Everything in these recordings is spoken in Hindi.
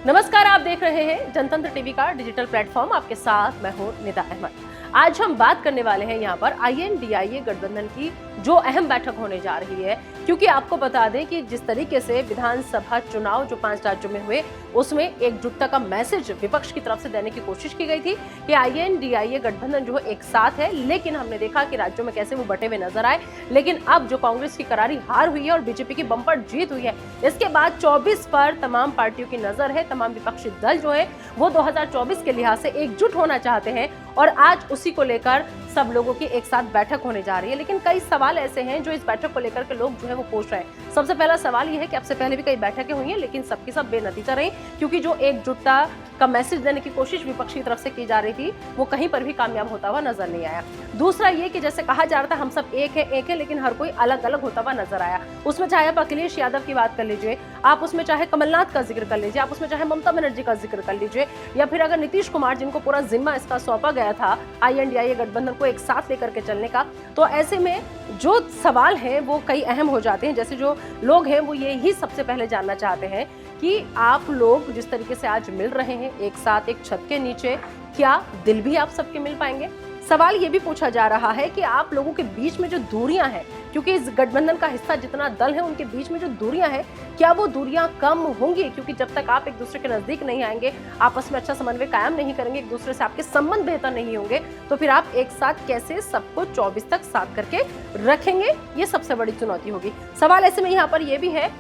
नमस्कार, आप देख रहे हैं जनतंत्र टीवी का डिजिटल प्लेटफॉर्म। आपके साथ मैं हूं निदा अहमद। आज हम बात करने वाले हैं यहाँ पर INDIA गठबंधन की जो अहम बैठक होने जा रही है, क्योंकि आपको बता दें कि जिस तरीके से विधानसभा चुनाव जो 5 राज्यों में हुए उसमें एकजुटता का मैसेज विपक्ष की तरफ से देने की कोशिश की गई थी कि INDIA गठबंधन जो है एक साथ है, लेकिन हमने देखा कि राज्यों में कैसे वो बटे हुए नजर आए। लेकिन अब जो कांग्रेस की करारी हार हुई है और बीजेपी की बम्पर जीत हुई है, इसके बाद 24 पर तमाम पार्टियों की नजर है। तमाम विपक्षी दल जो है वो 2024 के लिहाज से एकजुट होना चाहते हैं और आज उसी को लेकर सब लोगों की एक साथ बैठक होने जा रही है। लेकिन कई सवाल ऐसे हैं जो इस बैठक को लेकर के लोग जो है वो पूछ रहे हैं। सबसे पहला सवाल ये है कि अब से पहले भी कई बैठकें हुई हैं, लेकिन सबकी सब बेनतीजा रही, क्योंकि जो एकजुटता का मैसेज देने की कोशिश विपक्ष की तरफ से की जा रही थी वो कहीं पर भी कामयाब होता हुआ नजर नहीं आया। दूसरा ये कि जैसे कहा जा रहा था हम सब एक है, लेकिन हर कोई अलग अलग होता हुआ नजर आया। उसमें चाहे आप अखिलेश यादव की बात कर लीजिए, आप उसमें चाहे कमलनाथ का जिक्र कर लीजिए, आप उसमें चाहे ममता बनर्जी का जिक्र कर लीजिए, या फिर अगर नीतीश कुमार जिनको पूरा जिम्मा इसका सौंपा गया था INDIA गठबंधन को एक साथ लेकर के चलने का, तो ऐसे में जो सवाल है वो कई अहम हो जाते हैं। जैसे जो लोग हैं वो ये ही सबसे पहले जानना चाहते हैं कि आप लोग जिस तरीके से आज मिल रहे हैं एक साथ एक छत के नीचे, क्या दिल भी आप सबके मिल पाएंगे? सवाल ये भी पूछा जा रहा है कि आप लोगों के बीच में जो दूरियां हैं, क्योंकि इस गठबंधन का हिस्सा जितना दल है उनके बीच में जो दूरियां हैं, क्या वो दूरियां कम होंगी? क्योंकि जब तक आप एक दूसरे के नजदीक नहीं आएंगे, आपस में अच्छा समन्वय कायम नहीं करेंगे, एक दूसरे से आपके संबंध बेहतर नहीं होंगे, तो फिर आप एक साथ कैसे सबको 24 तक साथ करके रखेंगे? ये सबसे बड़ी चुनौती होगी। सवाल ऐसे में यहाँ पर यह भी है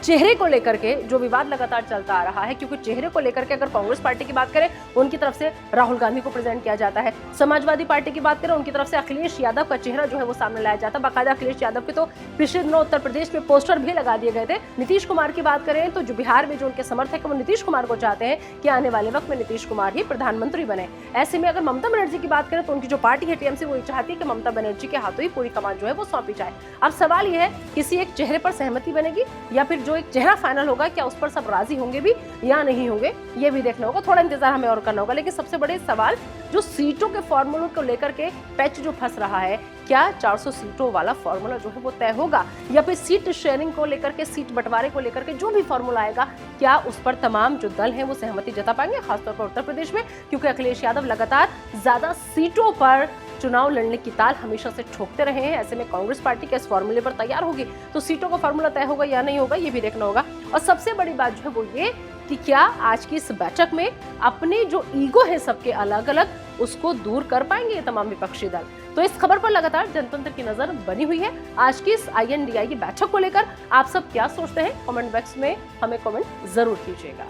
चेहरे को लेकर के जो विवाद लगातार चलता आ रहा है, क्योंकि चेहरे को लेकर के अगर कांग्रेस पार्टी की बात करें उनकी तरफ से राहुल गांधी को प्रेजेंट किया जाता है, समाजवादी पार्टी की बात करें उनकी तरफ से अखिलेश यादव का चेहरा जो है वो सामने लाया जाता है। बाकायदा अखिलेश यादव के तो पिछले दिनों उत्तर प्रदेश में पोस्टर भी लगा दिए गए थे। नीतीश कुमार की बात करें तो जो बिहार में जो उनके समर्थक है वो नीतीश कुमार को चाहते हैं कि आने वाले वक्त में नीतीश कुमार ही प्रधानमंत्री बने। ऐसे में अगर ममता बनर्जी की बात करें तो उनकी जो पार्टी है TMC वो चाहती है कि ममता बनर्जी के हाथों ही पूरी कमान जो है वो सौंपी जाए। अब सवाल यह है किसी एक चेहरे पर सहमति बनेगी या फिर जो एक चेहरा फाइनल होगा क्या उस पर सब राजी होंगे भी या नहीं होंगे, ये भी देखना होगा। थोड़ा इंतजार हमें और करना होगा। लेकिन सबसे बड़े सवाल जो सीटों के फॉर्मूलों को लेकर के पैच जो फंस रहा है, क्या 400 सीटों वाला फॉर्मूला जो है वो तय होगा या फिर सीट शेयरिंग को लेकर के, सीट बंटवारे को लेकर के जो भी फॉर्मूला आएगा, क्या उस पर तमाम जो दल हैं वो सहमति जता पाएंगे, खासतौर पर उत्तर प्रदेश में, क्योंकि अखिलेश यादव लगातार ज्यादा सीटों पर चुनाव लड़ने की ताल हमेशा से ठोकते रहे हैं। ऐसे में कांग्रेस पार्टी के इस फॉर्मूले पर तैयार होगी तो सीटों का फॉर्मूला तय होगा या नहीं होगा, ये भी देखना होगा। और सबसे बड़ी बात जो है वो ये कि क्या आज की इस बैठक में अपने जो ईगो है सबके अलग अलग, उसको दूर कर पाएंगे ये तमाम विपक्षी दल? तो इस खबर पर लगातार जनतंत्र की नजर बनी हुई है। आज की इस INDIA की बैठक को लेकर आप सब क्या सोचते हैं? कमेंट बॉक्स में हमें कमेंट जरूर कीजिएगा।